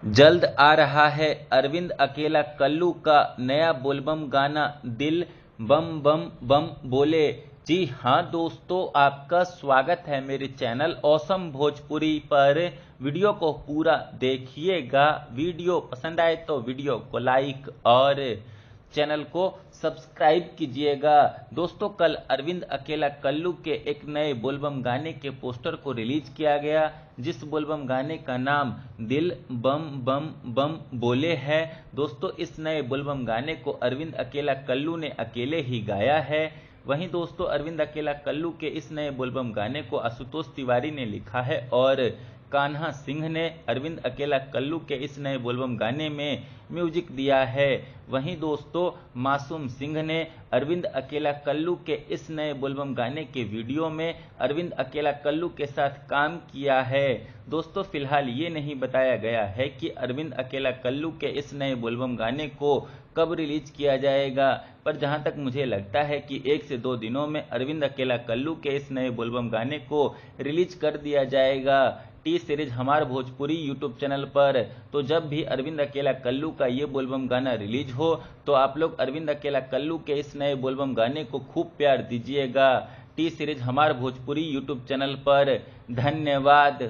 जल्द आ रहा है अरविंद अकेला कल्लू का नया बोलबम गाना दिल बम बम बम बोले। जी हाँ दोस्तों, आपका स्वागत है मेरे चैनल ऑसम भोजपुरी पर। वीडियो को पूरा देखिएगा। वीडियो पसंद आए तो वीडियो को लाइक और चैनल को सब्सक्राइब कीजिएगा। दोस्तों, कल अरविंद अकेला कल्लू के एक नए बोलबम गाने के पोस्टर को रिलीज किया गया, जिस बोलबम गाने का नाम दिल बम बम बम बोले है। दोस्तों, इस नए बोलबम गाने को अरविंद अकेला कल्लू ने अकेले ही गाया है। वहीं दोस्तों, अरविंद अकेला कल्लू के इस नए बोलबम गाने को आशुतोष तिवारी ने लिखा है और कान्हा सिंह ने अरविंद अकेला कल्लू के इस नए बोलबम गाने में म्यूजिक दिया है। वहीं दोस्तों, मासूम सिंह ने अरविंद अकेला कल्लू के इस नए बोलबम गाने के वीडियो में अरविंद अकेला कल्लू के साथ काम किया है। दोस्तों, फिलहाल ये नहीं बताया गया है कि अरविंद अकेला कल्लू के इस नए बोलबम गाने को कब रिलीज किया जाएगा, पर जहां तक मुझे लगता है कि 1 से 2 दिनों में अरविंद अकेला कल्लू के इस नए बोलबम गाने को रिलीज कर दिया जाएगा टी सीरीज हमार भोजपुरी यूट्यूब चैनल पर। तो जब भी अरविंद अकेला कल्लू का ये बोलबम गाना रिलीज हो तो आप लोग अरविंद अकेला कल्लू के इस नए बोलबम गाने को खूब प्यार दीजिएगा टी सीरीज हमार भोजपुरी यूट्यूब चैनल पर। धन्यवाद।